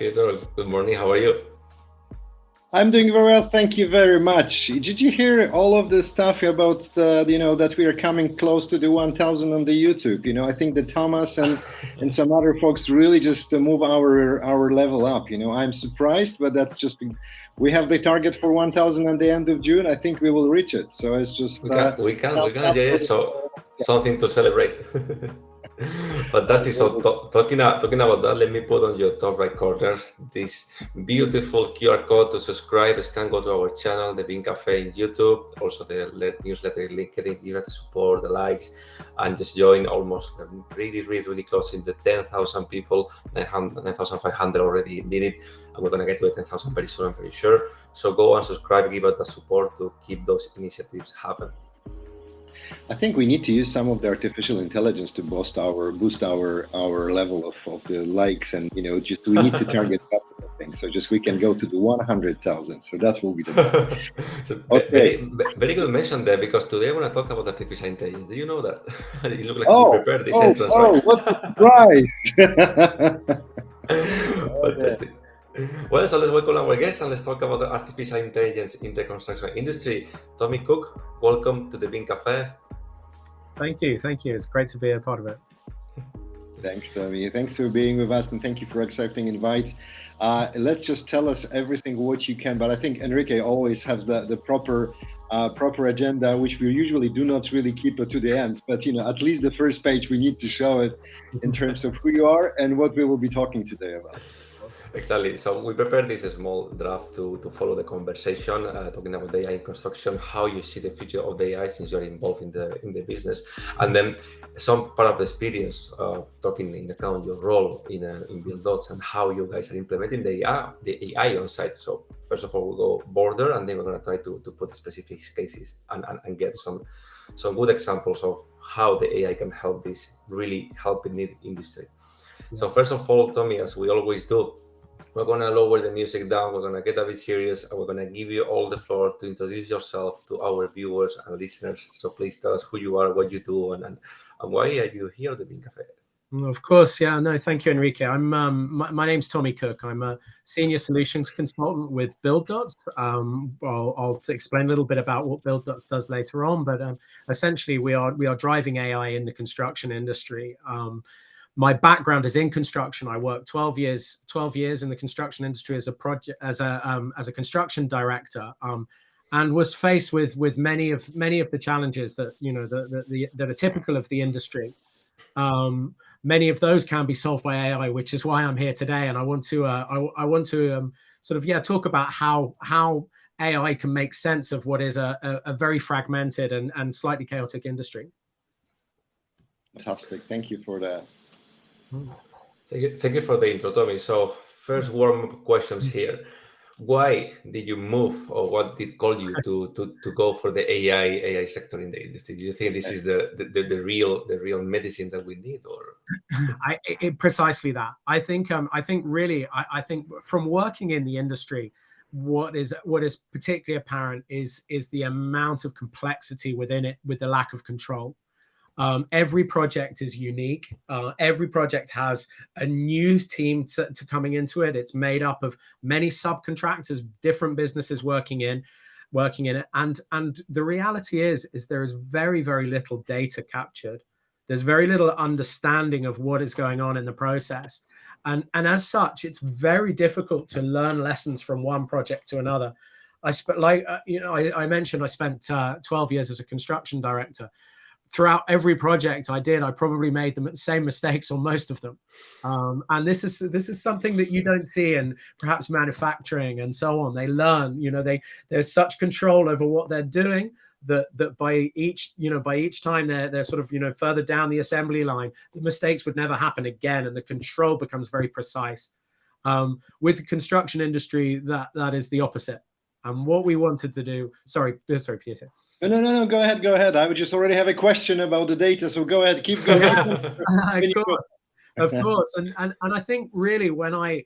Piotr. Good morning. How are you? I'm doing very well, thank you very much. Did you hear all of this stuff about that we are coming close to the 1,000 on the YouTube? I think that Thomas and some other folks really just move our level up. I'm surprised, but that's just we have the target for 1,000 at the end of June. I think we will reach it. So it's just we can. Yeah. So something to celebrate. Fantastic. So talking about that, let me put on your top right corner this beautiful QR code to subscribe. Can go to our channel, the BIM Cafe in YouTube, also the newsletter in LinkedIn. Give it the support, the likes, and just join almost really close in the 10,000 people. 9,500 already did it, and we're gonna get to 10,000 very soon. I'm pretty sure. So go and subscribe, give us the support to keep those initiatives happen. I think we need to use some of the artificial intelligence to boost our level of the likes, and just we need to target that thing. So just we can go to the 100,000. So that will be the best. So okay. Very good mention there, because today I want to talk about artificial intelligence. Do you know that? You look like you prepared this entrance, right? Oh, what a surprise! Fantastic. Well, so let's welcome our guest and let's talk about the artificial intelligence in the construction industry. Tommy Cooke, welcome to the BIM Cafe. Thank you. It's great to be a part of it. Thanks, Tommy. Thanks for being with us, and thank you for accepting invite. Let's just tell us everything what you can, but I think Enrique always has the proper agenda, which we usually do not really keep it to the end. But at least the first page we need to show it in terms of who you are and what we will be talking today about. Exactly. So we prepared this small draft to follow the conversation, talking about the AI in construction, how you see the future of the AI since you're involved in the business, and then some part of the experience, taking in account your role in Buildots and how you guys are implementing the AI on site. So first of all, we'll go border, and then we're going to try to put specific cases and get some good examples of how the AI can help this really helping the industry. So first of all, Tommy, as we always do, we're going to lower the music down, we're going to get a bit serious, and we're going to give you all the floor to introduce yourself to our viewers and listeners. So please tell us who you are, what you do, and why are you here at the BIM Cafe? Of course, yeah. No, thank you, Enrique. I'm my name's Tommy Cooke. I'm a senior solutions consultant with Buildots. I'll explain a little bit about what Buildots does later on, but essentially we are driving AI in the construction industry. My background is in construction. I worked 12 years in the construction industry as a construction director, and was faced with many of the challenges that that are typical of the industry. Many of those can be solved by AI, which is why I'm here today. And I want to talk about how AI can make sense of what is a very fragmented and slightly chaotic industry. Fantastic. Thank you for that. Thank you for the intro, Tommy. So first warm-up questions here. Why did you move, or what did call you to go for the AI sector in the industry? Do you think this is the real medicine that we need, or? Precisely that. I think from working in the industry, what is particularly apparent is the amount of complexity within it, with the lack of control. Every project is unique. Every project has a new team to coming into it. It's made up of many subcontractors, different businesses working in it. And the reality is there is very, very little data captured. There's very little understanding of what is going on in the process. And as such, it's very difficult to learn lessons from one project to another. I mentioned I spent 12 years as a construction director. Throughout every project I did, I probably made the same mistakes on most of them. And this is something that you don't see in perhaps manufacturing and so on. They learn, there's such control over what they're doing that by each time they're sort of, further down the assembly line, the mistakes would never happen again. And the control becomes very precise. With the construction industry, that is the opposite. And what we wanted to do, sorry, Peter. No, go ahead. I would just already have a question about the data, so go ahead, keep going. Of course. And I think really when I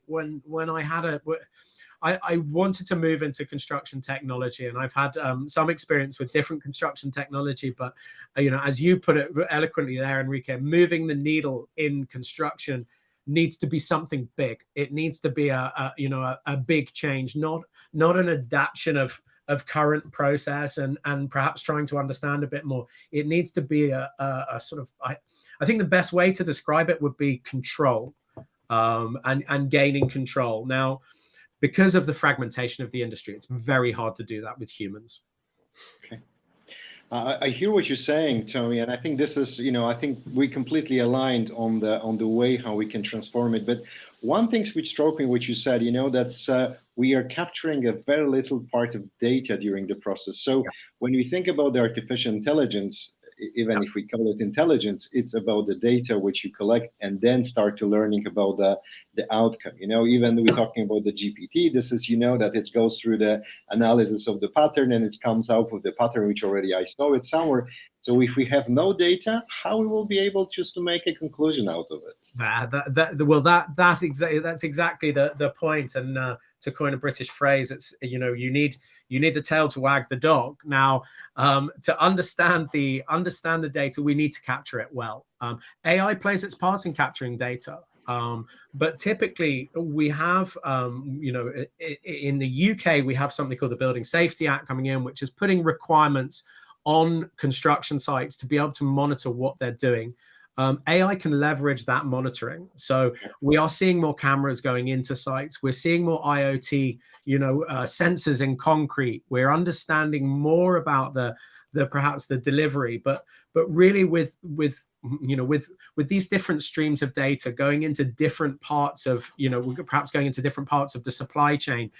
wanted to move into construction technology, and I've had some experience with different construction technology, but as you put it eloquently there, Enrique, moving the needle in construction needs to be something big. It needs to be a big change, not an adaptation of current process and perhaps trying to understand a bit more. It needs to be a sort of, I think the best way to describe it would be control, and gaining control. Now, because of the fragmentation of the industry, it's very hard to do that with humans. Okay. I hear what you're saying, Tony, and I think this is, I think we completely aligned on the way how we can transform it. But one thing which struck me, which you said, that's we are capturing a very little part of data during the process. So when we think about the artificial intelligence, even if we call it intelligence, it's about the data which you collect and then start to learning about the outcome. Even we're talking about the GPT, this is, that it goes through the analysis of the pattern and it comes out with the pattern which already I saw it somewhere. So if we have no data, how we will be able just to make a conclusion out of it? That's exactly the point. And to coin a British phrase, it's you need the tail to wag the dog. Now, to understand the data, we need to capture it well. AI plays its part in capturing data, but typically we have in the UK we have something called the Building Safety Act coming in, which is putting requirements on construction sites to be able to monitor what they're doing. AI can leverage that monitoring. So we are seeing more cameras going into sites. We're seeing more IoT, sensors in concrete. We're understanding more about the perhaps the delivery, but really with these different streams of data going into different parts of, perhaps going into different parts of the supply chain.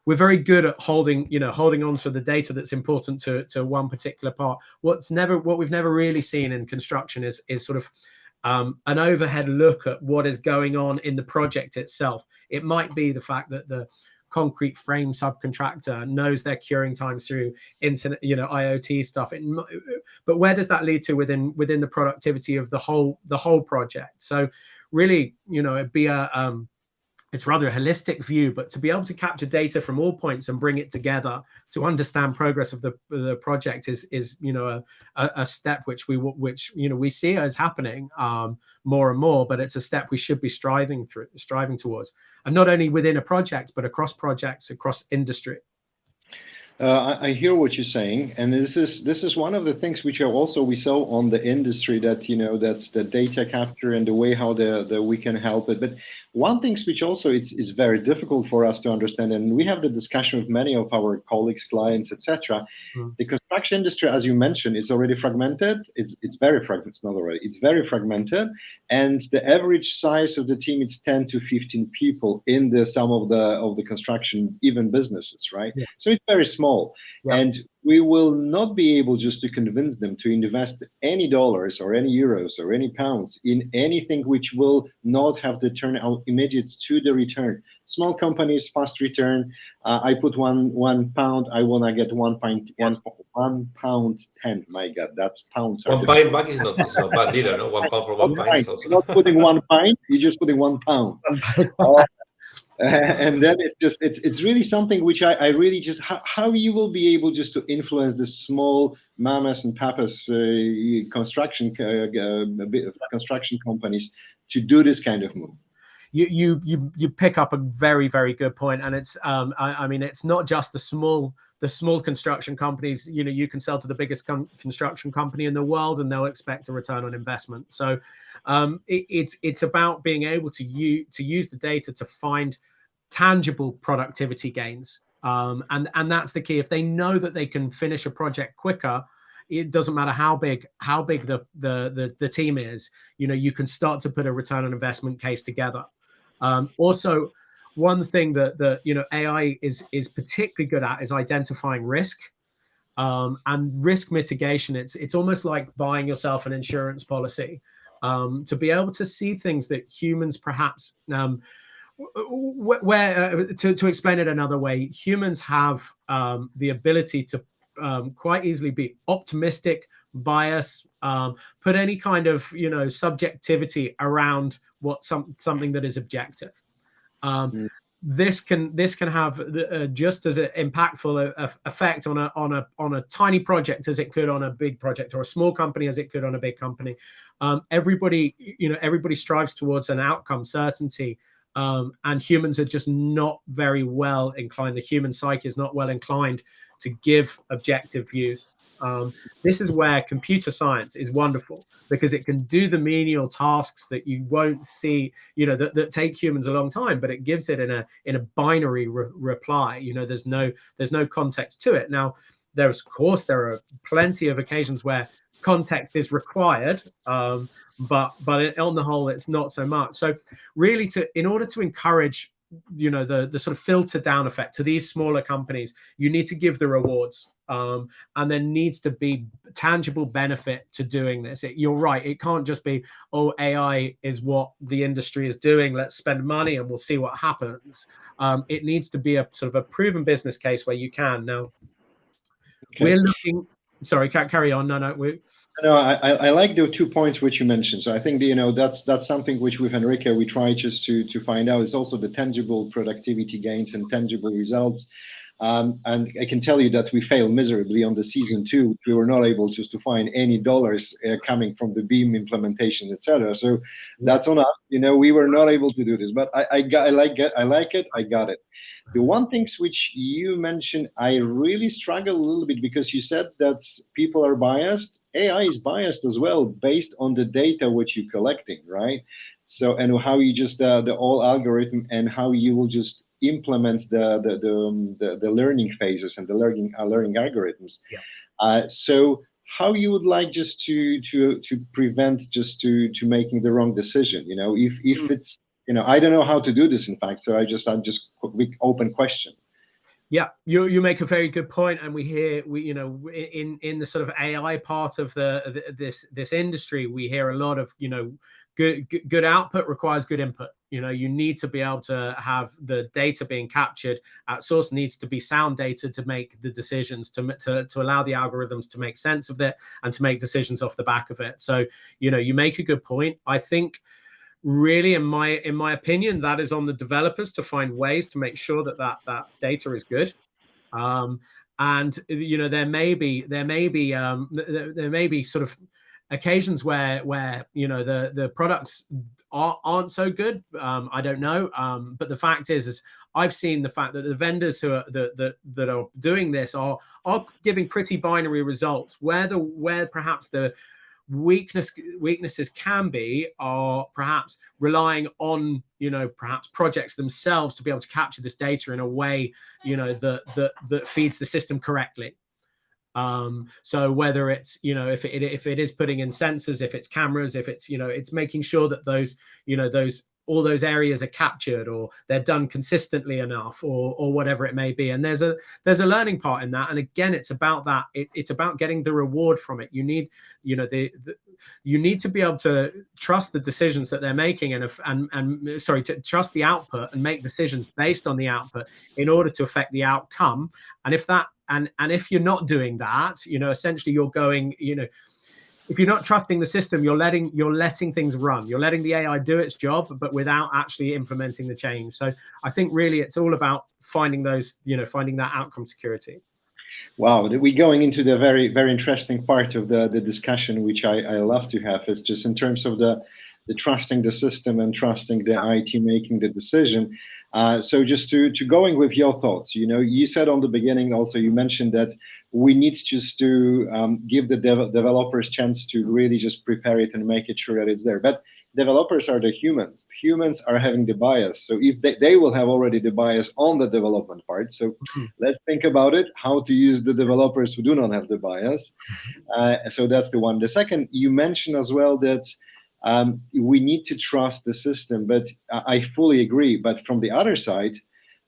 We're very good at holding on to the data that's important to one particular part. What we've never really seen in construction is sort of an overhead look at what is going on in the project itself. It might be the fact that the concrete frame subcontractor knows their curing times through internet, IoT stuff. But where does that lead to within the productivity of the whole project? So really, it'd be it's rather a holistic view, but to be able to capture data from all points and bring it together to understand progress of the project is a step which we see as happening more and more, but it's a step we should be striving towards, and not only within a project but across projects, across industry. I hear what you're saying, and this is one of the things which we saw on the industry, that that's the data capture and the way how we can help it. But one thing which also is very difficult for us to understand, and we have the discussion with many of our colleagues, clients, etc. The construction industry, as you mentioned, is already fragmented. It's very fragmented. It's not already. It's very fragmented, and the average size of the team is 10 to 15 people in some of the construction even businesses, right? Yeah. So it's very small. Yeah. And we will not be able just to convince them to invest any dollars or any euros or any pounds in anything which will not have the turn out immediate to the return. Small companies, fast return. I put one pound, I want to get 1 pound 10. My God, that's pounds. 1 pint back is not bad either, no? 1 pound for 1 pint is also. You're not putting 1 pint, you're just putting 1 pound. And then it's really something which I really just how you will be able just to influence the small mamas and papas construction companies to do this kind of move. You pick up a very, very good point, and it's I mean, it's not just the small construction companies. You can sell to the biggest construction company in the world and they'll expect a return on investment. So it's about being able to use the data to find tangible productivity gains, and that's the key. If they know that they can finish a project quicker, it doesn't matter how big the team is. You can start to put a return on investment case together. Also, one thing that AI is particularly good at is identifying risk, and risk mitigation. It's almost like buying yourself an insurance policy, to be able to see things that humans perhaps to explain it another way, humans have the ability to quite easily be optimistic, bias, put any kind of subjectivity around something that is objective. This can have just as an impactful effect on a tiny project as it could on a big project, or a small company as it could on a big company. everybody strives towards an outcome certainty. And humans are just not very well inclined. The human psyche is not well inclined to give objective views. This is where computer science is wonderful, because it can do the menial tasks that you won't see, that take humans a long time, but it gives it in a binary reply. There's no context to it. Now, there are plenty of occasions where context is required, but on the whole, it's not so much. So really, in order to encourage the sort of filter down effect to these smaller companies, you need to give the rewards, and there needs to be tangible benefit to doing this. You're right, it can't just be, oh, AI is what the industry is doing, let's spend money and we'll see what happens. It needs to be a sort of a proven business case where you can. Now, okay. We're looking, sorry, carry on. No, I like the 2 points which you mentioned. So I think that's something which with Enrique we try just to find out. It's also the tangible productivity gains and tangible results. And I can tell you that we failed miserably on the season 2. We were not able just to find any dollars coming from the BIM implementation, etc. So that's on us. We were not able to do this. But I like it. I got it. The one thing which you mentioned, I really struggle a little bit, because you said that people are biased. AI is biased as well, based on the data which you're collecting, right? So, and how you just the whole algorithm and how you will just implement the learning phases and the learning algorithms. Yeah. So how you would like just to prevent just to making the wrong decision? If it's I don't know how to do this, in fact. So I'm just a big open question. Yeah, you make a very good point, and we in the sort of AI part of this industry, we hear a lot of good output requires good input. You need to be able to have the data being captured at source, needs to be sound data to make the decisions, to allow the algorithms to make sense of it and to make decisions off the back of it. So you make a good point. I think really, in my opinion, that is on the developers to find ways to make sure that data is good. And there may be sort of occasions where the products aren't so good. I don't know, but the fact is I've seen the fact that the vendors who are that are doing this are giving pretty binary results, where perhaps the weaknesses can be are perhaps relying on perhaps projects themselves to be able to capture this data in a way that feeds the system correctly. So whether it's if it is putting in sensors, if it's cameras, if it's it's making sure that those all those areas are captured, or they're done consistently enough, or whatever it may be. And there's a learning part in that. And again, it's about that. It's about getting the reward from it. You need you need to be able to trust the decisions that they're making, to trust the output and make decisions based on the output in order to affect the outcome. And if you're not doing that, essentially you're going, if you're not trusting the system, you're letting things run. You're letting the AI do its job, but without actually implementing the change. So I think really it's all about finding finding that outcome security. Wow, we're going into the very, very interesting part of the discussion, which I love to have. Is just in terms of the trusting the system and trusting the IT making the decision. So just to going with your thoughts, you said on the beginning also, you mentioned that we need just to give the developers chance to really just prepare it and make it sure that it's there. But developers are the humans. Humans are having the bias. So if they will have already the bias on the development part. So let's think about it, how to use the developers who do not have the bias. So that's the one. The second, you mentioned as well that we need to trust the system, but I fully agree. But from the other side,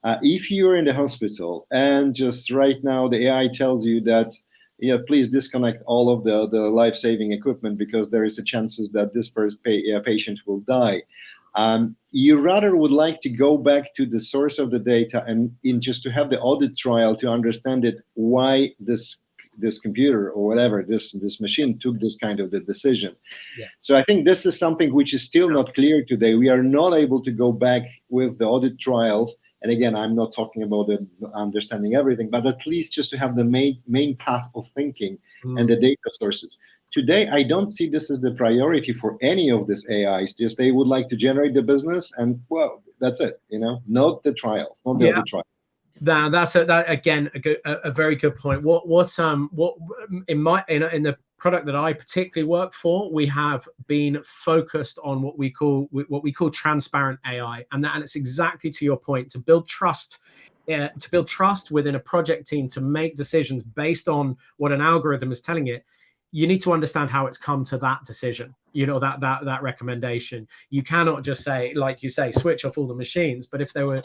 if you're in the hospital and just right now the AI tells you that, please disconnect all of the life-saving equipment because there is a chances that this patient will die. You rather would like to go back to the source of the data and just to have the audit trial to understand it, why this computer or whatever, this machine took this kind of the decision. Yeah. So I think this is something which is still not clear today. We are not able to go back with the audit trials. And again, I'm not talking about understanding everything, but at least just to have the main path of thinking and the data sources. today I don't see this as the priority for any of these AIs. Just they would like to generate the business, and well, that's it. Not the trials, not the other trials. That's again a very good point. What in the product that I particularly work for, we have been focused on what we call transparent AI, and it's exactly to your point, to build trust. To build trust within a project team to make decisions based on what an algorithm is telling it, you need to understand how it's come to that decision, that recommendation. You cannot just say, like you say, switch off all the machines. But if there were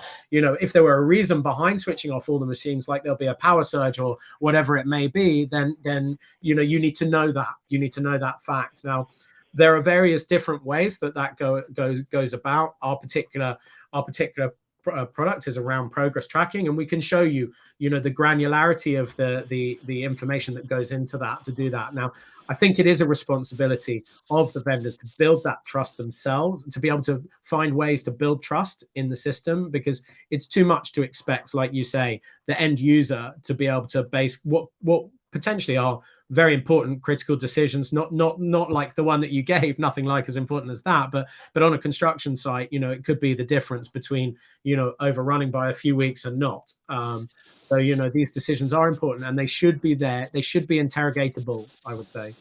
a reason behind switching off all the machines, like there'll be a power surge or whatever it may be, then you need to know that. You need to know that fact. Now, there are various different ways that goes about. Our particular product is around progress tracking, and we can show you the granularity of the information that goes into that to do that. Now, I think it is a responsibility of the vendors to build that trust themselves, to be able to find ways to build trust in the system, because it's too much to expect, like you say, the end user to be able to base what potentially are very important critical decisions, not like the one that you gave, nothing like as important as that, but on a construction site, it could be the difference between overrunning by a few weeks and not. So these decisions are important, and they should be there. They should be interrogatable, I would say.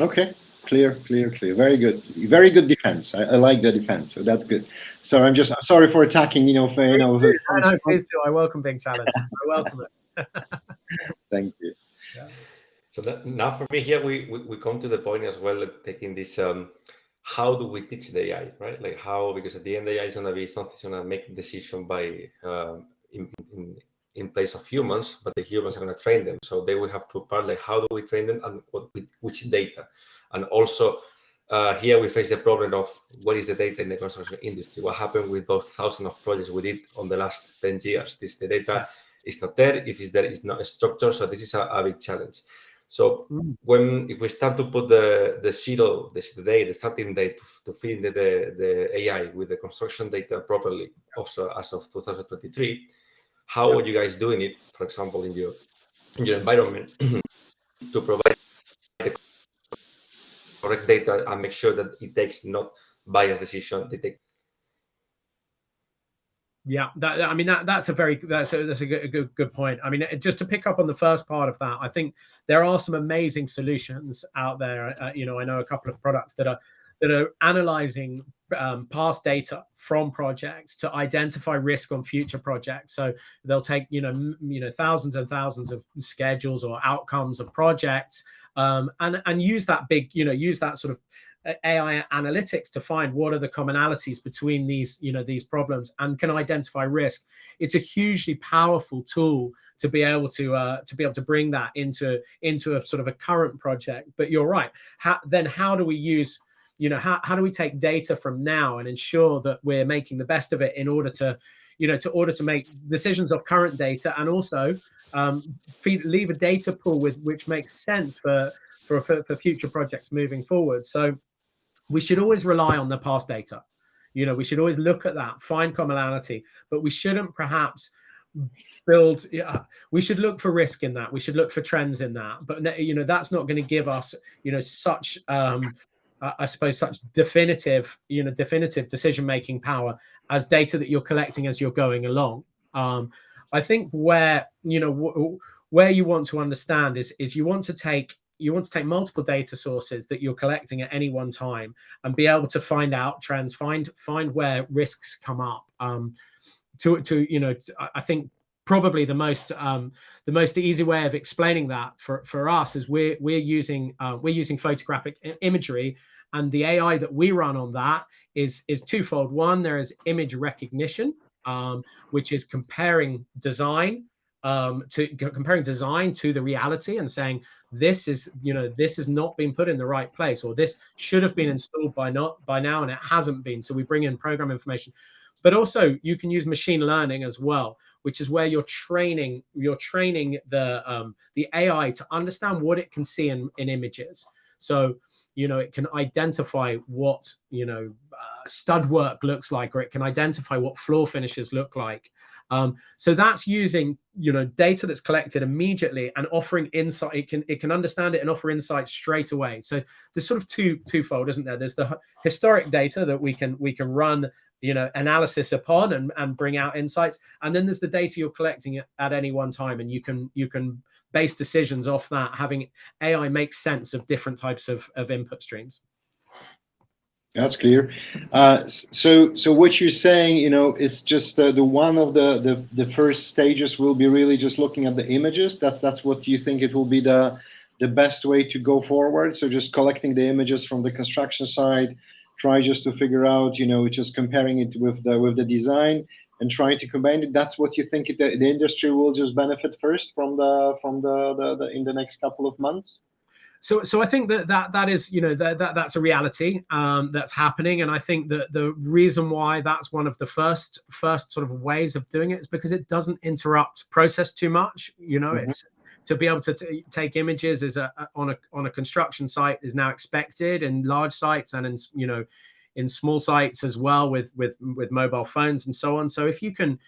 Okay, clear. Very good defense. I like the defense, so that's good. So I'm sorry for attacking. No, please do. I welcome being challenged. I welcome it. Thank you. Yeah. So now for me here, we come to the point as well, taking this, how do we teach the AI, right? Like how, because at the end, the AI is going to be something that's going to make decision by in place of humans, but the humans are going to train them. So they will have to part, like, how do we train them and which data? And also here we face the problem of what is the data in the construction industry? What happened with those thousands of projects we did on the last 10 years? The data is not there. If it's there, it's not structured. So this is a big challenge. So if we start to put the starting date to feed the AI with the construction data properly, also as of 2023, how are you guys doing it, for example, in your environment to provide the correct data and make sure that it takes not biased decision? Yeah, that's a good point. I mean, just to pick up on the first part of that, I think there are some amazing solutions out there. I know a couple of products that are analyzing past data from projects to identify risk on future projects. So they'll take thousands and thousands of schedules or outcomes of projects, and use that sort of AI analytics to find what are the commonalities between these problems and can identify risk. It's a hugely powerful tool to be able to bring that into a sort of a current project. But you're right. How do we use how do we take data from now and ensure that we're making the best of it in order to make decisions of current data, and also leave a data pool which makes sense for future projects moving forward. So we should always rely on the past data. We should always look at that, find commonality, but we shouldn't perhaps we should look for risk in that. We should look for trends in that. But that's not going to give us such I suppose such definitive decision-making power as data that you're collecting as you're going along. I think where you want to understand is you want to take multiple data sources that you're collecting at any one time and be able to find out trends, find where risks come up. I think probably the most easy way of explaining that for us is we're using photographic imagery, and the AI that we run on that is twofold. One, there is image recognition, which is comparing design to the reality and saying this has not been put in the right place, or this should have been installed by now and it hasn't been. So we bring in program information, but also you can use machine learning as well, which is where you're training the AI to understand what it can see in images. So, you know, it can identify what, you know, stud work looks like, or it can identify what floor finishes look like. So that's using, you know, data that's collected immediately and offering insight. It can understand it and offer insights straight away. So there's sort of twofold, isn't there? There's the historic data that we can run, you know, analysis upon and bring out insights, and then there's the data you're collecting at any one time, and you can base decisions off that, having AI make sense of different types of input streams. That's clear. So what you're saying, you know, is just the one of the first stages will be really just looking at the images. That's what you think it will be the best way to go forward. So just collecting the images from the construction side, try just to figure out, you know, just comparing it with the design and trying to combine it. That's what you think the industry will just benefit first from the in the next couple of months. So I think that is, you know, that's a reality that's happening, and I think that the reason why that's one of the first sort of ways of doing it is because it doesn't interrupt process too much. You know, it's to be able to take images is on a construction site is now expected in large sites and in, you know, in small sites as well with mobile phones and so on. So if you can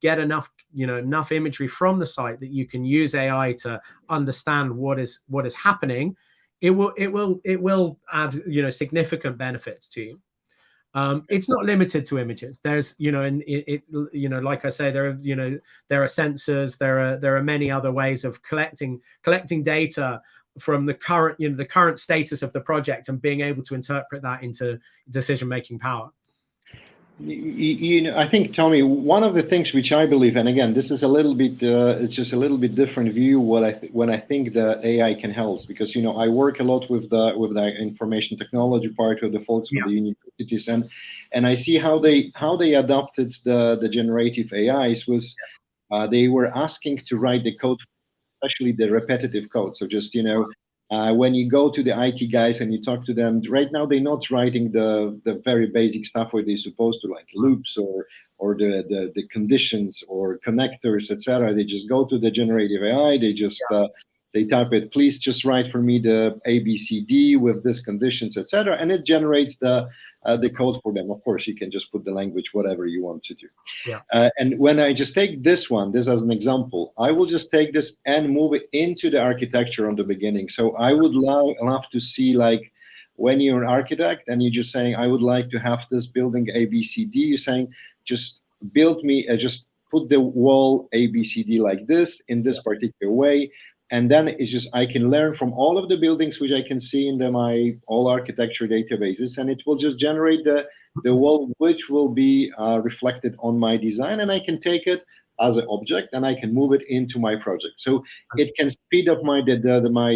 get enough, you know, enough imagery from the site that you can use AI to understand what is happening, it will add, you know, significant benefits to you. It's not limited to images. There's, you know, you know, like I say, there are sensors, there are many other ways of collecting data from the current, you know, the current status of the project and being able to interpret that into decision-making power. You know, I think, Tommy, one of the things which I believe, and again, this is a little bit, it's just a little bit different view when I think the AI can help, because, you know, I work a lot with the information technology part of the folks with the universities, and I see how they adopted the generative AIs was they were asking to write the code, especially the repetitive code. So just, you know, when you go to the IT guys and you talk to them, right now they're not writing the very basic stuff where they're supposed to, like loops or the conditions or connectors, etc. They just go to the generative AI. They just they type it, please just write for me the ABCD with this conditions, etc., and it generates the code for them. Of course, you can just put the language whatever you want to do. And when I just take this as an example, I will just take this and move it into the architecture on the beginning. So I would love to see, like, when you're an architect and you're just saying, I would like to have this building ABCD, you're saying, just build me, just put the wall ABCD like this in this particular way. And then it's just, I can learn from all of the buildings which I can see in my all architecture databases, and it will just generate the wall which will be reflected on my design, and I can take it as an object and I can move it into my project. So it can speed up my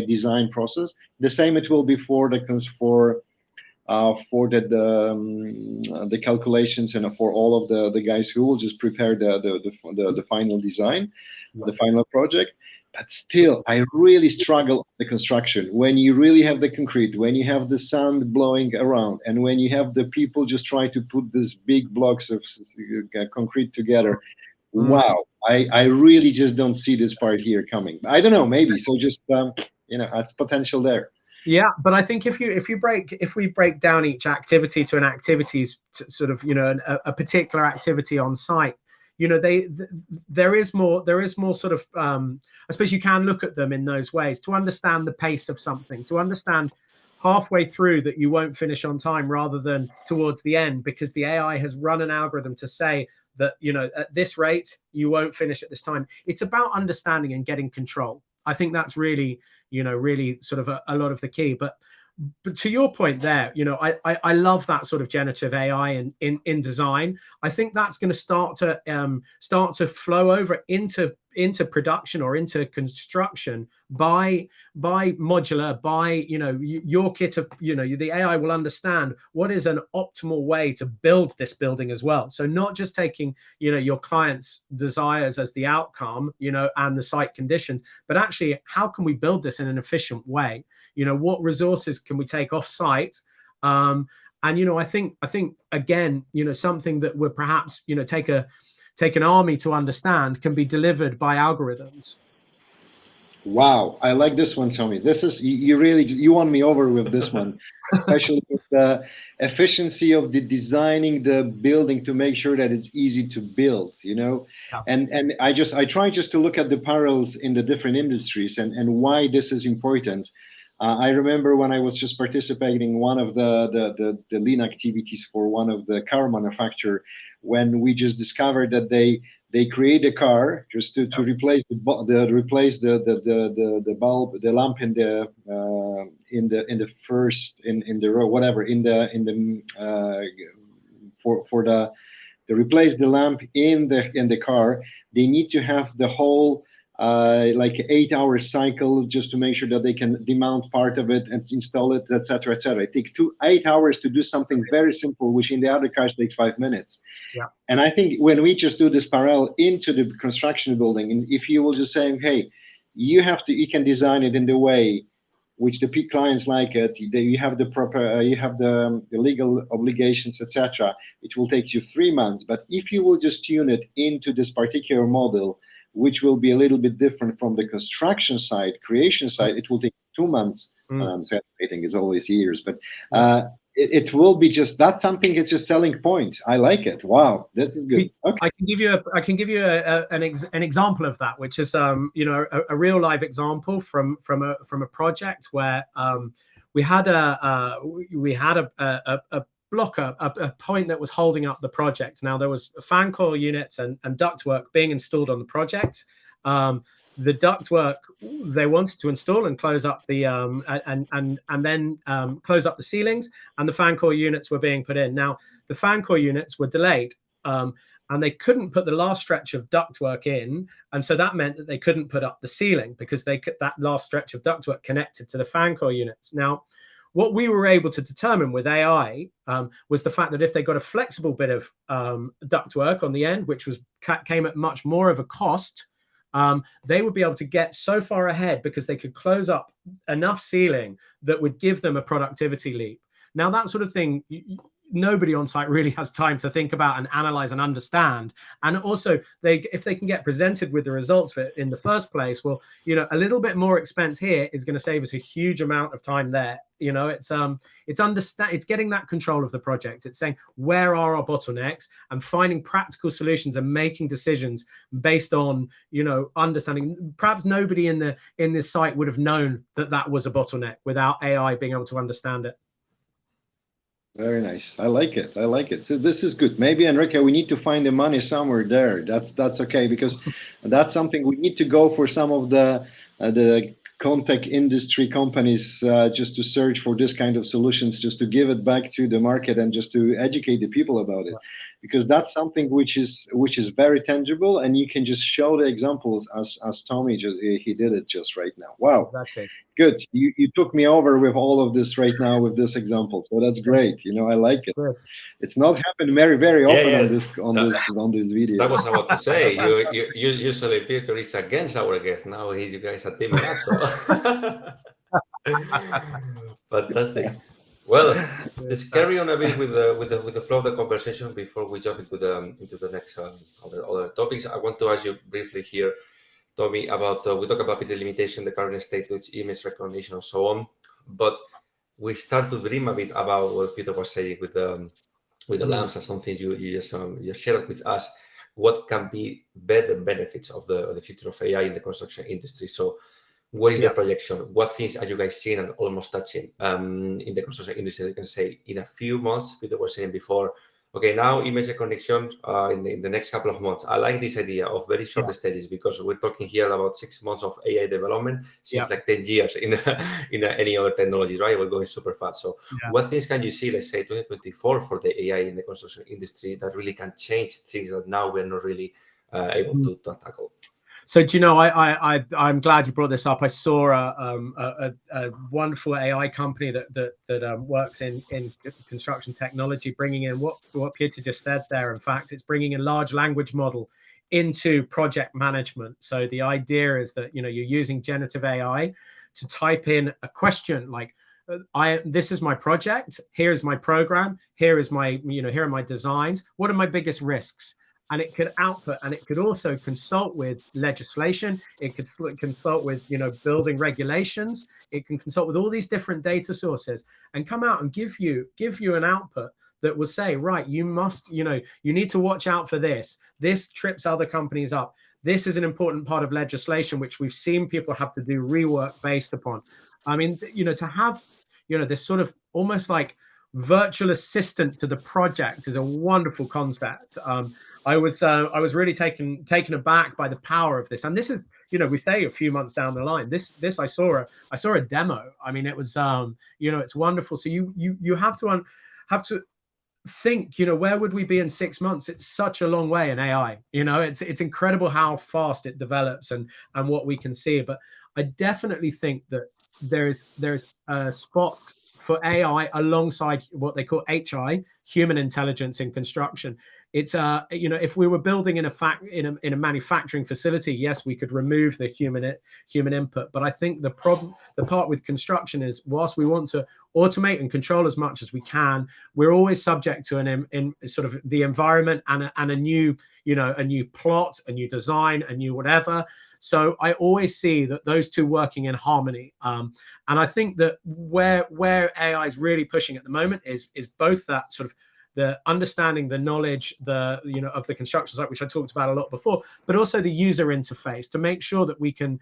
design process. The same it will be for the calculations and for all of the guys who will just prepare the final design, the final project. But still, I really struggle with the construction. When you really have the concrete, when you have the sun blowing around, and when you have the people just try to put these big blocks of concrete together, wow, I really just don't see this part here coming. I don't know, maybe. So just, you know, that's potential there. Yeah, but I think if we break down each activity to an activity's sort of, you know, a particular activity on site, you know, there is more sort of, I suppose you can look at them in those ways to understand the pace of something, to understand halfway through that you won't finish on time rather than towards the end, because the AI has run an algorithm to say that, you know, at this rate, you won't finish at this time. It's about understanding and getting control. I think that's really, you know, really sort of a lot of the key. But to your point there, you know, I love that sort of generative AI in design. I think that's going to start to flow over into production or into construction by modular, by, you know, your kit of, you know, the AI will understand what is an optimal way to build this building as well. So not just taking, you know, your client's desires as the outcome, you know, and the site conditions, but actually how can we build this in an efficient way? You know, what resources can we take off site? And, you know, I think again, you know, something that would perhaps, you know, take an army to understand can be delivered by algorithms. Wow, I like this one, Tommy. This is you really you won me over with this one, especially with the efficiency of the designing the building to make sure that it's easy to build, you know. Yeah. And I try just to look at the parallels in the different industries and why this is important. I remember when I was just participating in one of the lean activities for one of the car manufacturer, when we just discovered that they create a car just to replace the bulb, the lamp in the first in the row, whatever in the for the replace the lamp in the car. They need to have the whole like 8-hour cycle just to make sure that they can demount part of it and install it, etc., etc. It takes 8 hours to do something very simple, which in the other cars takes 5 minutes. Yeah. And I think when we just do this parallel into the construction building, and if you will just say, hey, you can design it in the way which the clients like it, you have the proper, you have the legal obligations, etc. It will take you 3 months. But if you will just tune it into this particular model, which will be a little bit different from the construction side, creation side, it will take 2 months. So I think it's always years, but it will be just, that's something, it's a selling point. I like it. Wow, this is good. Okay. I can give you an example of that, which is you know, a real live example from a project where we had a blocker, a point that was holding up the project. Now there was fan coil units and ductwork being installed on the project. The ductwork they wanted to install and close up the and then close up the ceilings, and the fan coil units were being put in. Now the fan coil units were delayed, and they couldn't put the last stretch of ductwork in, and so that meant that they couldn't put up the ceiling because that last stretch of ductwork connected to the fan coil units. Now, what we were able to determine with AI was the fact that if they got a flexible bit of ductwork on the end, which came at much more of a cost, they would be able to get so far ahead because they could close up enough ceiling that would give them a productivity leap. Now, that sort of thing, nobody on site really has time to think about and analyze and understand. And also, if they can get presented with the results for it in the first place, well, you know, a little bit more expense here is going to save us a huge amount of time there. You know, it's getting that control of the project. It's saying, where are our bottlenecks, and finding practical solutions and making decisions based on, you know, understanding. Perhaps nobody in this site would have known that was a bottleneck without AI being able to understand it. Very nice. I like it. I like it. So this is good. Maybe, Enrique, we need to find the money somewhere there. That's okay, because that's something we need to go for some of the contact industry companies just to search for this kind of solutions, just to give it back to the market and just to educate the people about it, because that's something which is very tangible, and you can just show the examples as Tommy he did it just right now. Wow. Exactly. Good. You took me over with all of this right now with this example, so that's great. You know, I like it. Good. It's not happened very often on this video. That was about to say. You usually Piotr is against our guest. Now you guys are teaming up. So fantastic. Well, let's carry on a bit with the flow of the conversation before we jump into the next other topics. I want to ask you briefly here, Tommy, about we talk about the limitation, the current state to its image recognition, and so on. But we start to dream a bit about what Peter was saying with the lamps and some things you just shared with us. What can be better benefits of the future of AI in the construction industry? So, what is the projection? What things are you guys seeing and almost touching in the construction industry? You can say in a few months. Peter was saying before, okay, now image recognition in the next couple of months. I like this idea of very short stages, because we're talking here about 6 months of AI development. Seems like 10 years in any other technology, right? We're going super fast. So what things can you see, let's say 2024, for the AI in the construction industry that really can change things that now we're not really able to tackle? So, do you know, I'm glad you brought this up. I saw a wonderful AI company that works in construction technology, bringing in what Piotr just said there. In fact, it's bringing a large language model into project management. So the idea is that, you know, you're using generative AI to type in a question like, this is my project, here's my program, here are my designs, what are my biggest risks? and it could output, and it could also consult with legislation. It could consult with, building regulations. It can consult with all these different data sources and come out and give you an output that will say, right, you must, you need to watch out for this. This trips other companies up. This is an important part of legislation, which we've seen people have to do rework based upon. I mean, to have, this sort of almost like virtual assistant to the project is a wonderful concept. I was really taken aback by the power of this. And this is, we say a few months down the line, this I saw a demo. I mean, it was, it's wonderful. So you have to think, where would we be in 6 months? It's such a long way in AI. It's incredible how fast it develops and what we can see. But I definitely think that there's a spot for AI alongside what they call HI, human intelligence in construction. It's if we were building in a manufacturing facility, yes, we could remove the human input. But I think the part with construction is, whilst we want to automate and control as much as we can, we're always subject to in sort of the environment and a new plot, a new design, a new whatever. So I always see that those two working in harmony. And I think that where AI is really pushing at the moment is both that sort of the understanding, the knowledge, of the construction site, which I talked about a lot before, but also the user interface to make sure that we can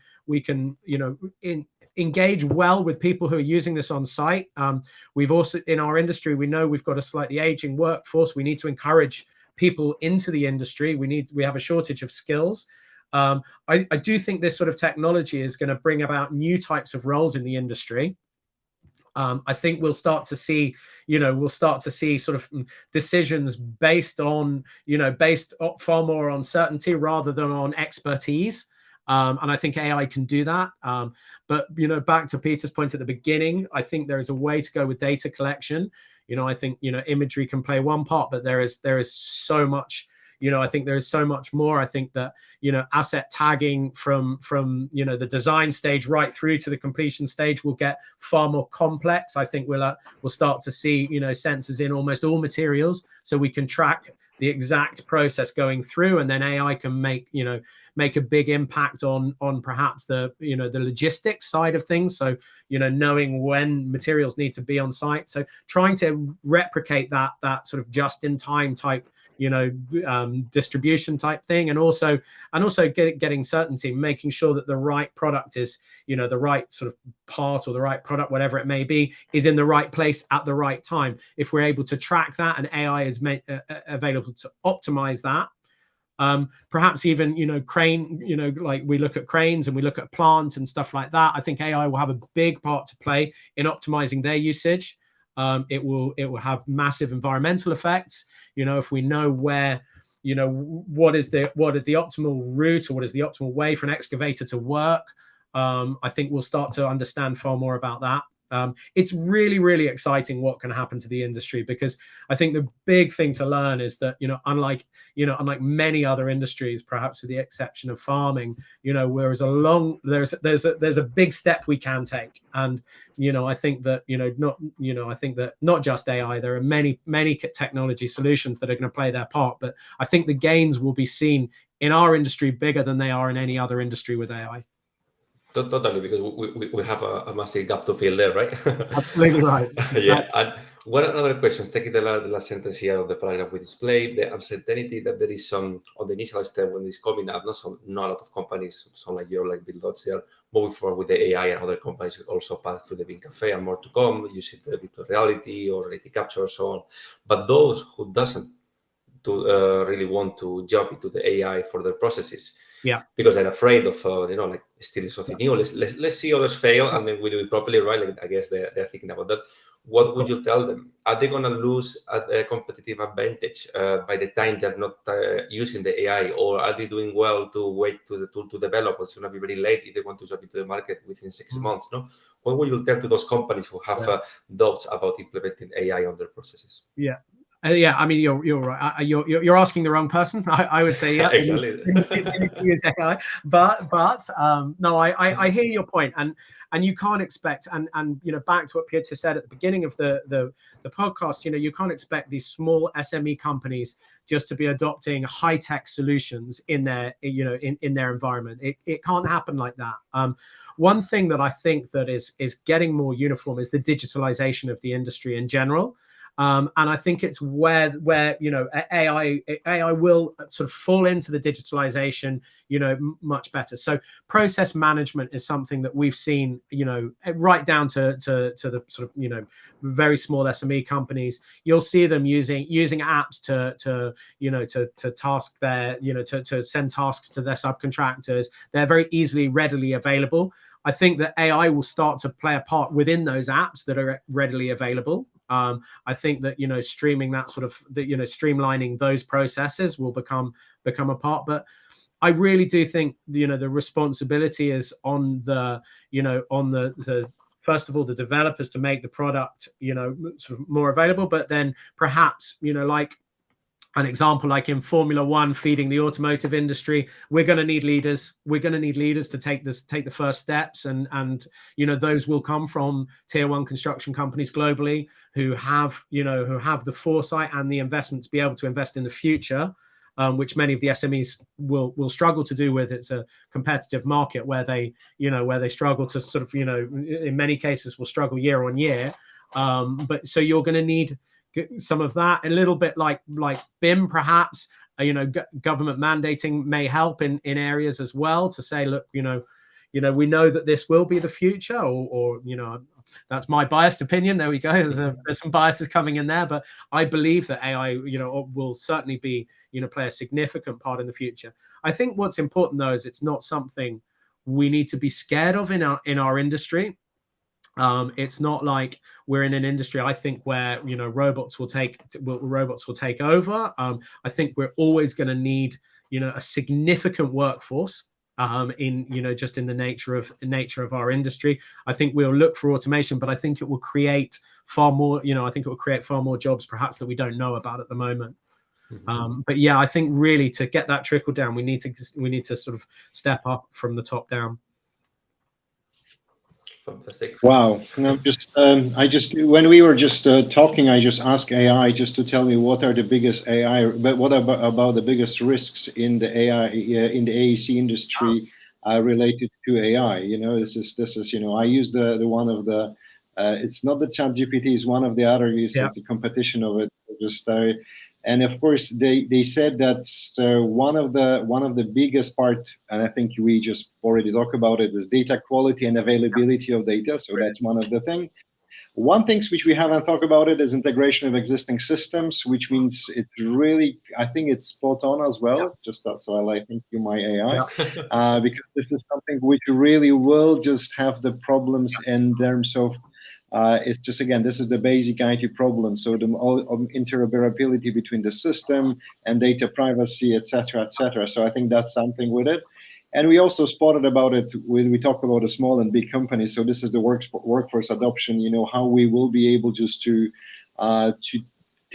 engage well with people who are using this on site. We've also, in our industry, we know we've got a slightly aging workforce. We need to encourage people into the industry. We have a shortage of skills. I do think this sort of technology is going to bring about new types of roles in the industry. I think we'll start to see sort of decisions based far more on certainty rather than on expertise. And I think AI can do that. But, back to Peter's point at the beginning, I think there is a way to go with data collection. I think, imagery can play one part, but there is so much. I think there is so much more. I think that, asset tagging from the design stage right through to the completion stage will get far more complex. I think we'll start to see, sensors in almost all materials, so we can track the exact process going through, and then AI can make a big impact on perhaps the logistics side of things. So, knowing when materials need to be on site. So trying to replicate that sort of just in time type distribution type thing, and also getting certainty, making sure that the right product is, the right sort of part or the right product, whatever it may be, is in the right place at the right time. If we're able to track that and AI is available to optimize that, perhaps even, crane, like we look at cranes and we look at plant and stuff like that. I think AI will have a big part to play in optimizing their usage. It will have massive environmental effects. If we know where, what is the optimal route, or what is the optimal way for an excavator to work, I think we'll start to understand far more about that. It's really, really exciting what can happen to the industry, because I think the big thing to learn is that, unlike many other industries, perhaps with the exception of farming, there's a big step we can take. And, I think that, I think that not just AI, there are many technology solutions that are going to play their part, but I think the gains will be seen in our industry bigger than they are in any other industry with AI. Totally, because we have a massive gap to fill there, right? Absolutely right. Yeah. And one another question, taking the last sentence here of the paragraph we display, the uncertainty that there is some on the initial step when it's coming up. Not a lot of companies, some like you, like Buildots, they are moving forward with the AI, and other companies will also pass through the BIM Cafe and more to come, using the virtual reality or reality capture and so on. But those who doesn't really want to jump into the AI for their processes, because they're afraid of like stealing something new. Let's see others fail, and then we do it properly, right? Like, I guess they're thinking about that. What would you tell them? Are they going to lose a competitive advantage by the time they're not using the AI, or are they doing well to wait to the tool to develop? It's going to be very late if they want to jump into the market within 6 months. No, what would you tell to those companies who have doubts about implementing AI on their processes? Yeah. Yeah, I mean, you're right. You're asking the wrong person. I would say, yeah, Exactly. we need to use AI. But no, I hear your point, and you can't expect, and back to what Piotr said at the beginning of the podcast, you can't expect these small SME companies just to be adopting high-tech solutions in their in their environment. It can't happen like that. One thing that I think that is getting more uniform is the digitalization of the industry in general. And I think it's where AI will sort of fall into the digitalization, much better. So process management is something that we've seen, right down to the sort of very small SME companies. You'll see them using apps to task their to send tasks to their subcontractors. They're very easily, readily available. I think that AI will start to play a part within those apps that are readily available. I think that streaming that sort of streamlining those processes will become a part. But I really do think the responsibility is on the first of all the developers to make the product sort of more available, but then perhaps like an example, like in Formula One feeding the automotive industry, we're going to need leaders. We're going to need leaders to take the first steps, and those will come from tier one construction companies globally who have the foresight and the investment to be able to invest in the future, which many of the SMEs will struggle to do with. It's a competitive market where they struggle to sort of in many cases will struggle year on year. But so you're going to need some of that, a little bit like BIM perhaps. Government mandating may help in areas as well to say, look, we know that this will be the future, or that's my biased opinion. There we go. There's some biases coming in there, but I believe that AI will certainly be play a significant part in the future. I think what's important though is it's not something we need to be scared of in our industry. It's not like we're in an industry, I think, where robots will take over. I think we're always going to need a significant workforce in just in the nature of our industry. I think we'll look for automation, but I think it will create far more. I think it will create far more jobs, perhaps, that we don't know about at the moment. But yeah, I think really to get that trickle down, we need to sort of step up from the top down. Fantastic. Wow. I just when we were just talking, I just asked AI just to tell me what are the biggest AI, but what about the biggest risks in the AI in the AEC industry related to AI? This is I use the one of the it's not the ChatGPT, it's one of the other. It's the competition of it. And of course, they said that's one of the biggest part, and I think we just already talked about it, is data quality and availability of data. So that's one of the things. One thing which we haven't talked about it is integration of existing systems, which means it's really, I think it's spot on as well. Just so I thank you, my AI, because this is something which really will just have the problems in terms of. It's just, again, this is the basic IT problem. So the interoperability between the system and data privacy, etc., etc. So I think that's something with it. And we also spotted about it when we talk about the small and big companies. So this is the workforce adoption. How we will be able just to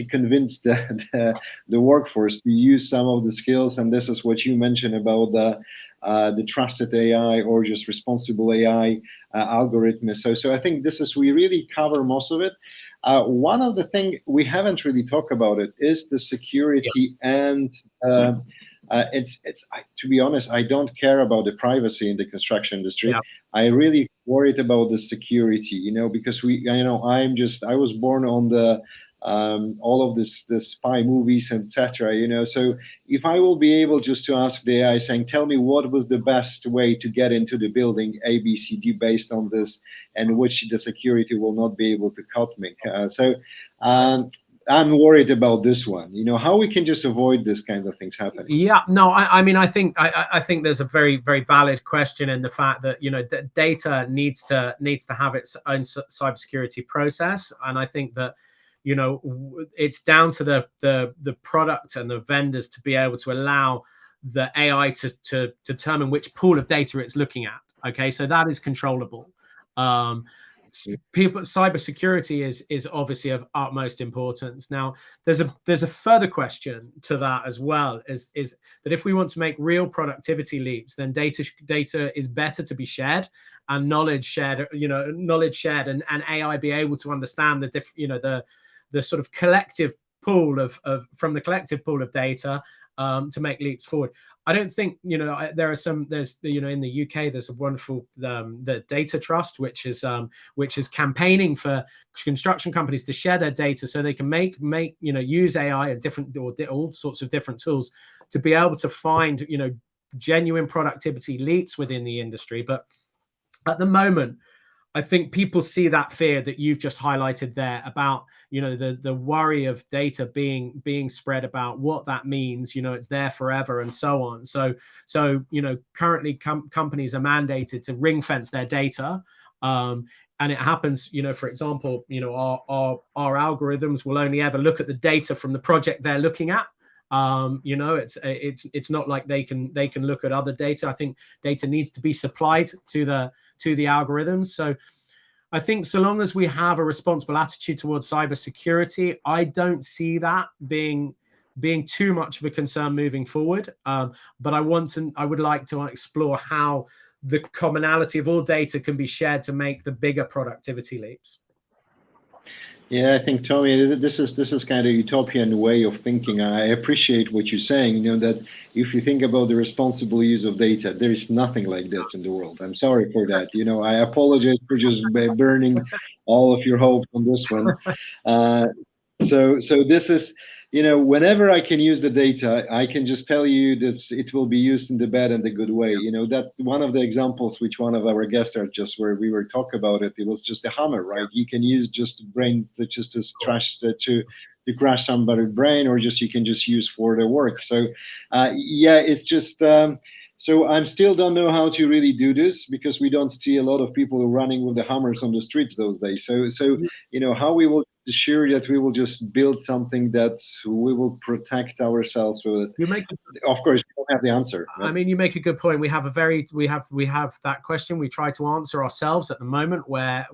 convince the workforce to use some of the skills. And this is what you mentioned about the trusted AI or just responsible AI algorithms. So I think we really cover most of it. One of the things we haven't really talked about it is the security, and to be honest, I don't care about the privacy in the construction industry. I really worried about the security, because I was born on the all of the spy movies, etc. So if I will be able just to ask the AI saying, tell me what was the best way to get into the building A, B, C, D based on this, and which the security will not be able to cut me. I'm worried about this one. How we can just avoid this kind of things happening. Yeah, no, I mean, I think there's a very, very valid question in the fact that data needs to have its own cybersecurity process, and I think that it's down to the product and the vendors to be able to allow the AI to determine which pool of data it's looking at. Okay, so that is controllable. cybersecurity is obviously of utmost importance. Now, there's a further question to that as well, is that if we want to make real productivity leaps, then data is better to be shared, and knowledge shared, and AI be able to understand the sort of collective pool from the collective pool of data to make leaps forward. I don't think, there's in the UK, there's a wonderful the Data Trust, which is campaigning for construction companies to share their data so they can use AI and all sorts of different tools to be able to find genuine productivity leaps within the industry. But at the moment, I think people see that fear that you've just highlighted there about, the worry of data being spread, about what that means, it's there forever and so on. So currently companies are mandated to ring fence their data. And it happens, for example, our algorithms will only ever look at the data from the project they're looking at. It's not like they can look at other data. I think data needs to be supplied to the algorithms. So I think so long as we have a responsible attitude towards cybersecurity, I don't see that being too much of a concern moving forward. But I would like to explore how the commonality of all data can be shared to make the bigger productivity leaps. Yeah, I think, Tommy, this is kind of utopian way of thinking. I appreciate what you're saying, that if you think about the responsible use of data, there is nothing like this in the world. I'm sorry for that. I apologize for just burning all of your hope on this one. So this is, whenever I can use the data, I can just tell you this, it will be used in the bad and the good way. That one of the examples which one of our guests are just where we were talking about it was just a hammer, right? You can use just to crash somebody's brain, or just you can just use for the work. So it's just so I'm still don't know how to really do this, because we don't see a lot of people running with the hammers on the streets those days. So how we will ensure that we will just build something that we will protect ourselves with. Of course, we don't have the answer. I mean, you make a good point. We have that question we try to answer ourselves at the moment, where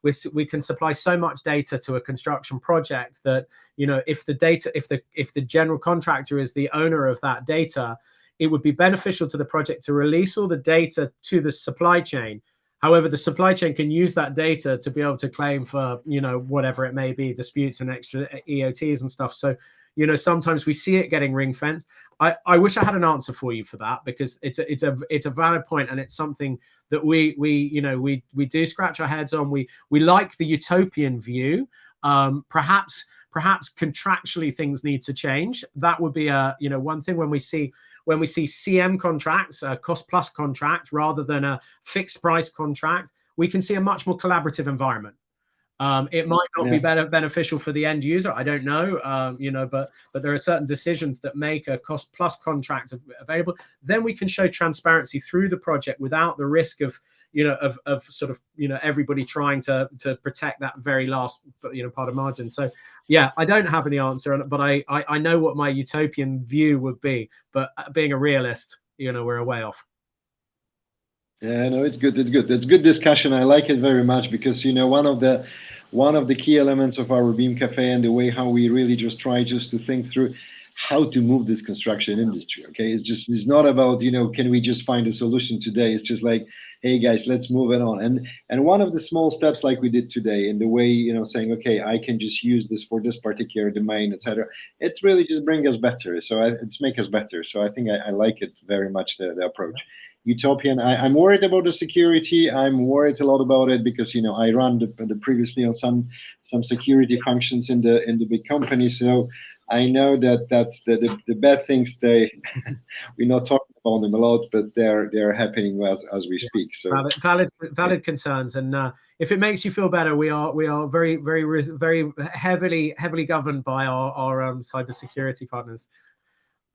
we can supply so much data to a construction project that if the general contractor is the owner of that data, it would be beneficial to the project to release all the data to the supply chain. However, the supply chain can use that data to be able to claim for, whatever it may be, disputes and extra EOTs and stuff. So, sometimes we see it getting ring fenced. I wish I had an answer for you for that, because it's a valid point, and it's something that we do scratch our heads on. We like the utopian view. Perhaps contractually things need to change. That would be one thing when we see CM contracts, a cost plus contract rather than a fixed price contract, we can see a much more collaborative environment. It might not be beneficial for the end user. I don't know, but there are certain decisions that make a cost plus contract available. Then we can show transparency through the project without the risk of everybody trying to protect that very last part of margin. So I don't have any answer, but I know what my utopian view would be, but being a realist, we're a way off. Yeah, no, it's good. It's good discussion. I like it very much, because one of the key elements of our BIM Cafe and the way how we really just try to think through how to move this construction industry. Okay, it's not about can we just find a solution today. It's just like, hey guys, let's move it on. And one of the small steps like we did today, in the way saying, okay, I can just use this for this particular domain, etc. It's really just bring us better. So it's make us better. So I think I like it very much, the approach. Utopian. I'm worried about the security. I'm worried a lot about it, because I run the previously on some security functions in the big company. So I know that's the bad things. We're not talking about them a lot, but they're happening as we speak. So valid concerns. And if it makes you feel better, we are very, very, very heavily governed by our cybersecurity partners.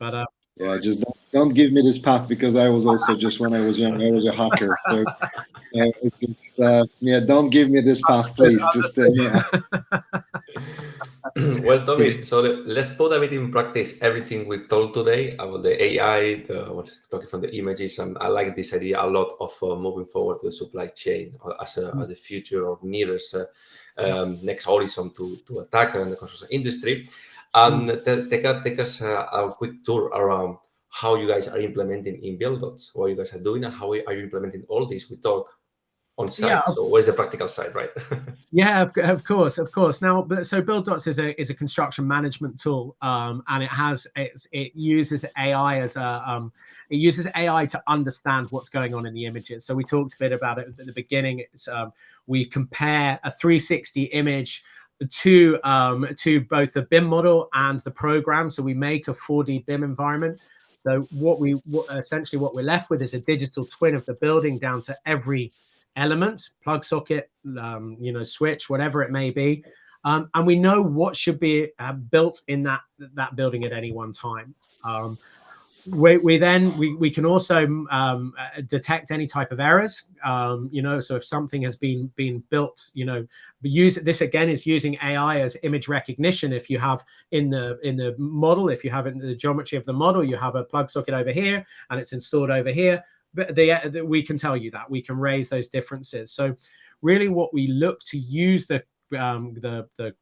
But yeah, just don't give me this path, because I was also just when I was young, I was a hacker. So don't give me this path, please. Just Well, Tommy, so let's put a bit in practice everything we told today about the AI, talking from the images, and I like this idea a lot of moving forward to the supply chain as a future or nearest next horizon to attack in the construction industry. And take us a quick tour around how you guys are implementing in Buildots, what you guys are doing, and how are you implementing all this we talk on site. Yeah. So where's the practical side, right? Yeah, of course. Now, so Buildots is a construction management tool, and it uses AI as it uses AI to understand what's going on in the images. So we talked a bit about it at the beginning. It's we compare a 360 image to both the BIM model and the program. So we make a 4D BIM environment. So essentially what we're left with is a digital twin of the building down to every element, plug socket, switch, whatever it may be, and we know what should be built in that building at any one time. We can also detect any type of errors. So if something has been built, this again is using AI as image recognition. If you have in the model, if you have in the geometry of the model, you have a plug socket over here and it's installed over here. But we can tell you that we can raise those differences. So really what we look to use the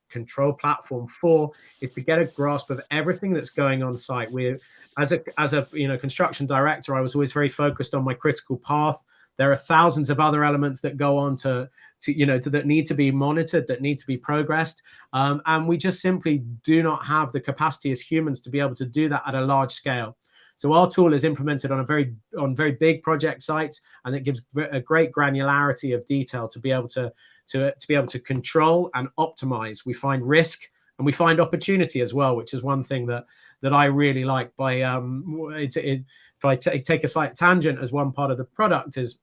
control platform for is to get a grasp of everything that's going on site. We're as a construction director, I was always very focused on my critical path. There are thousands of other elements that go on that need to be monitored, that need to be progressed, and we just simply do not have the capacity as humans to be able to do that at a large scale. So our tool is implemented on very big project sites, and it gives a great granularity of detail to be able to control and optimize. We find risk and we find opportunity as well, which is one thing that I really like. If I take a slight tangent as one part of the product is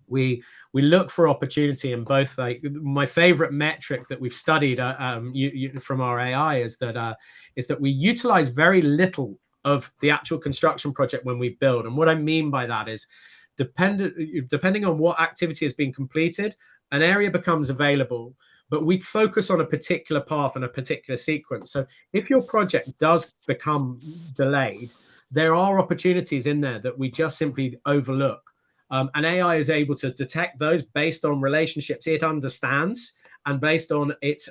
we look for opportunity in both. Like my favorite metric that we've studied from our AI is that we utilize very little of the actual construction project when we build. And what I mean by that is depending on what activity has been completed, an area becomes available, but we focus on a particular path and a particular sequence. So if your project does become delayed, there are opportunities in there that we just simply overlook. And AI is able to detect those based on relationships it understands and based on its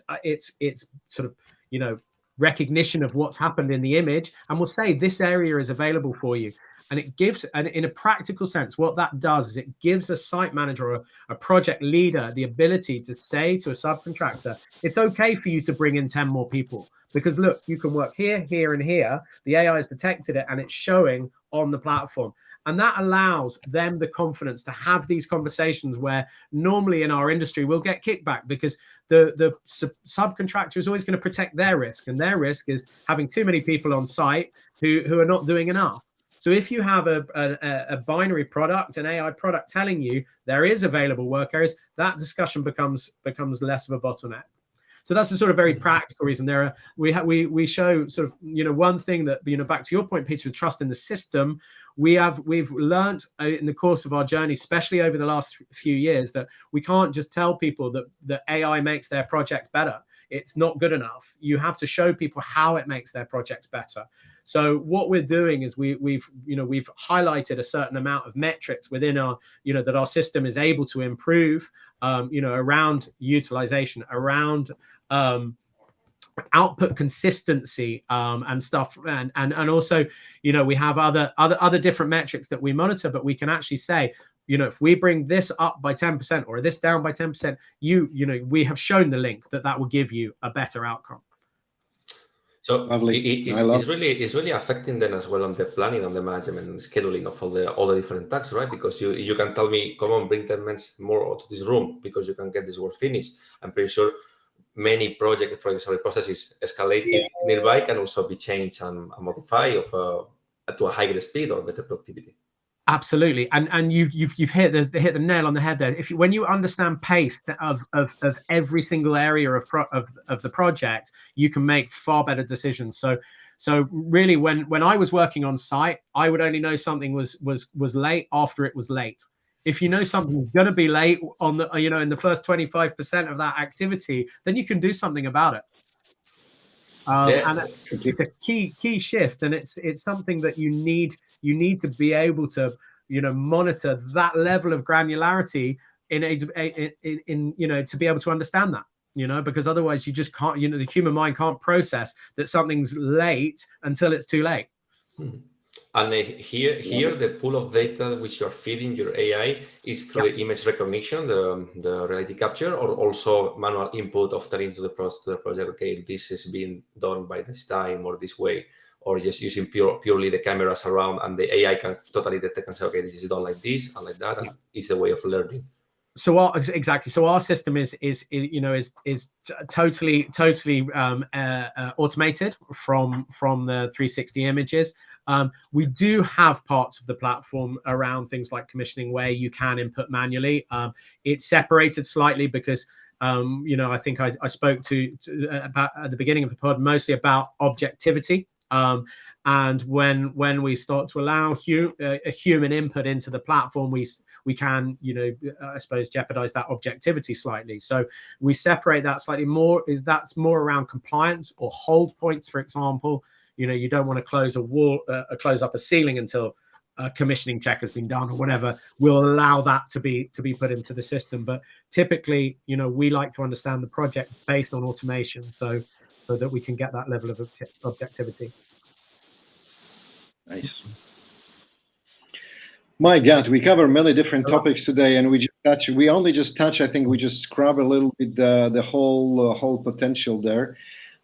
sort of, recognition of what's happened in the image, and will say this area is available for you. And it gives, and in a practical sense, what that does is it gives a site manager or a project leader the ability to say to a subcontractor, it's okay for you to bring in 10 more people because look, you can work here, here, and here. The AI has detected it and it's showing on the platform. And that allows them the confidence to have these conversations where normally in our industry we'll get kickback because the subcontractor is always going to protect their risk, and their risk is having too many people on site who are not doing enough. So if you have a binary product, an AI product telling you there is available work areas, that discussion becomes less of a bottleneck. So that's a sort of very practical reason. We show sort of one thing that back to your point, Peter, with trust in the system. We've learned in the course of our journey, especially over the last few years, that we can't just tell people that AI makes their project better. It's not good enough. You have to show people how it makes their projects better. So what we're doing is we've highlighted a certain amount of metrics within our that our system is able to improve around utilization, around output consistency and stuff, and also we have other different metrics that we monitor, but we can actually say if we bring this up by 10% or this down by 10%, we have shown the link that will give you a better outcome. So it's really affecting them as well on the planning, on the management and scheduling of all the different tasks, right? Because you can tell me, come on, bring 10 minutes more to this room because you can get this work finished. I'm pretty sure many projects or processes escalated nearby can also be changed and modified to a higher speed or better productivity. Absolutely, and you've hit the nail on the head there. When you understand pace of every single area of the project, you can make far better decisions. So really, when I was working on site, I would only know something was late after it was late. If you know something's going to be late on the in the first 25% of that activity, then you can do something about it. And it's a key shift, and it's something that you need to be able to monitor that level of granularity in to be able to understand that, because otherwise you just can't, the human mind can't process that something's late until it's too late. And here the pool of data which you're feeding your AI is through the image recognition, the reality capture, or also manual input of telling to the project, okay, this is being done by this time or this way, or just using purely the cameras around, and the AI can totally detect and say, okay, this is done like this and like that, and it's a way of learning. So our system is totally automated from the 360 images. We do have parts of the platform around things like commissioning where you can input manually. It's separated slightly because I think I spoke to about at the beginning of the pod mostly about objectivity. And when we start to allow a human input into the platform, we can, I suppose, jeopardize that objectivity slightly. So we separate that slightly more. That's more around compliance or hold points, for example. You don't want to close a wall, close up a ceiling until a commissioning check has been done or whatever. We'll allow that to be put into the system. But typically, we like to understand the project based on automation, so that we can get that level of objectivity. Nice. My God, we cover many different topics today, and we only just touch. I think we just scrub a little bit the whole potential there.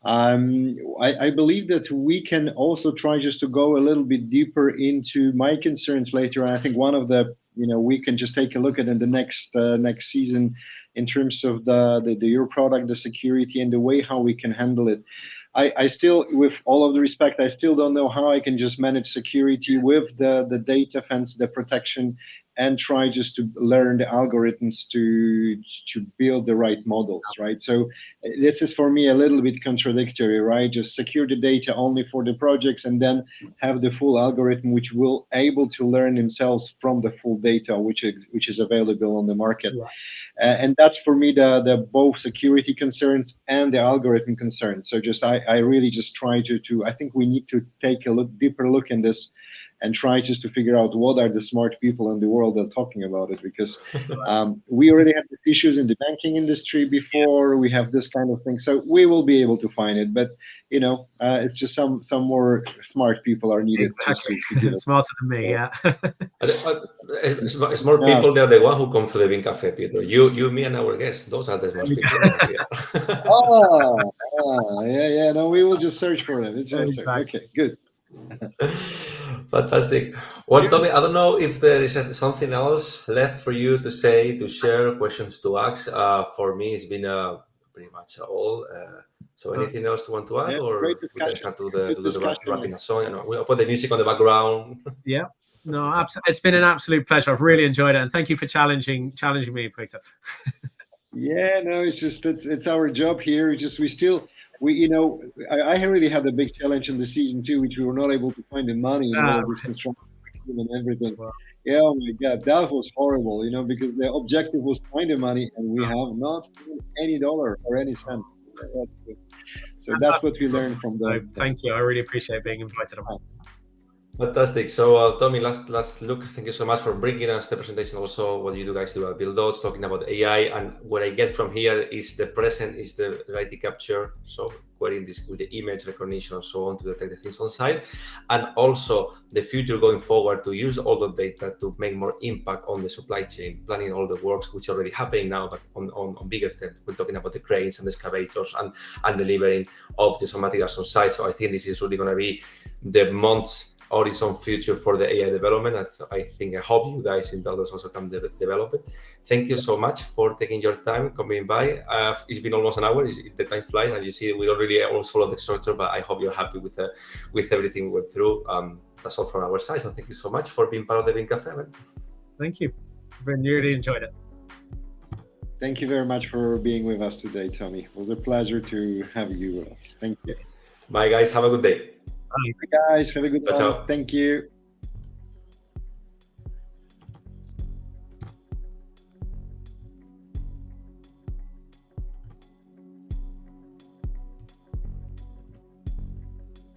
I believe that we can also try just to go a little bit deeper into my concerns later. And I think one of the we can just take a look at in the next season in terms of your product, the security, and the way how we can handle it. I still, with all of the respect, I still don't know how I can just manage security with the data fence, the protection, and try just to learn the algorithms to build the right models, right? So this is for me a little bit contradictory, right? Just secure the data only for the projects and then have the full algorithm which will able to learn themselves from the full data which is available on the market. Yeah. And that's for me the both security concerns and the algorithm concerns. So just I really just try to I think we need to take a deeper look in this and try just to figure out what are the smart people in the world that are talking about it, because we already have these issues in the banking industry before. We have this kind of thing, so we will be able to find it. But it's just some more smart people are needed. Exactly. To smarter than me, yeah. Smart people, they're the one who come to the BIM Cafe, Piotr. You, me, and our guests. Those are the smart people. Yeah. No, we will just search for them. It's exactly. Okay, good. Fantastic. Well, Tommy, I don't know if there is something else left for you to say, to share, questions to ask. For me, it's been pretty much all. So anything else you want to add, or we can start to do the wrapping us on? We'll put the music on the background. Yeah. No, it's been an absolute pleasure. I've really enjoyed it, and thank you for challenging me, Piotr. Yeah, no, it's just it's our job here. I really had a big challenge in the season 2, which we were not able to find the money and all this construction and everything. Wow. Yeah, oh my God, that was horrible, because the objective was to find the money, and we have not found any dollar or any cent. So that's what we learned from the. Thank you. I really appreciate being invited on. Fantastic. So, Tommy, last look. Thank you so much for bringing us the presentation. Also, what you guys do at Buildots, talking about AI, and what I get from here is the present is the reality capture. So, querying this with the image recognition and so on to detect the things on site, and also the future going forward to use all the data to make more impact on the supply chain, planning all the works which are already happening now, but on bigger terms. We're talking about the cranes and the excavators and delivering objects or materials on site. So, I think this is really going to be the months horizon future for the AI development. I hope you guys in Buildots also can develop it. Thank you so much for taking your time coming by. It's been almost an hour. The time flies, and you see we don't really always follow the structure, but I hope you're happy with everything we went through. That's all from our side. So thank you so much for being part of the BIM Cafe. Thank you. I've really enjoyed it. Thank you very much for being with us today, Tommy. It was a pleasure to have you with us. Thank you. Bye, guys. Have a good day. Bye, guys. Have a good one. Thank you.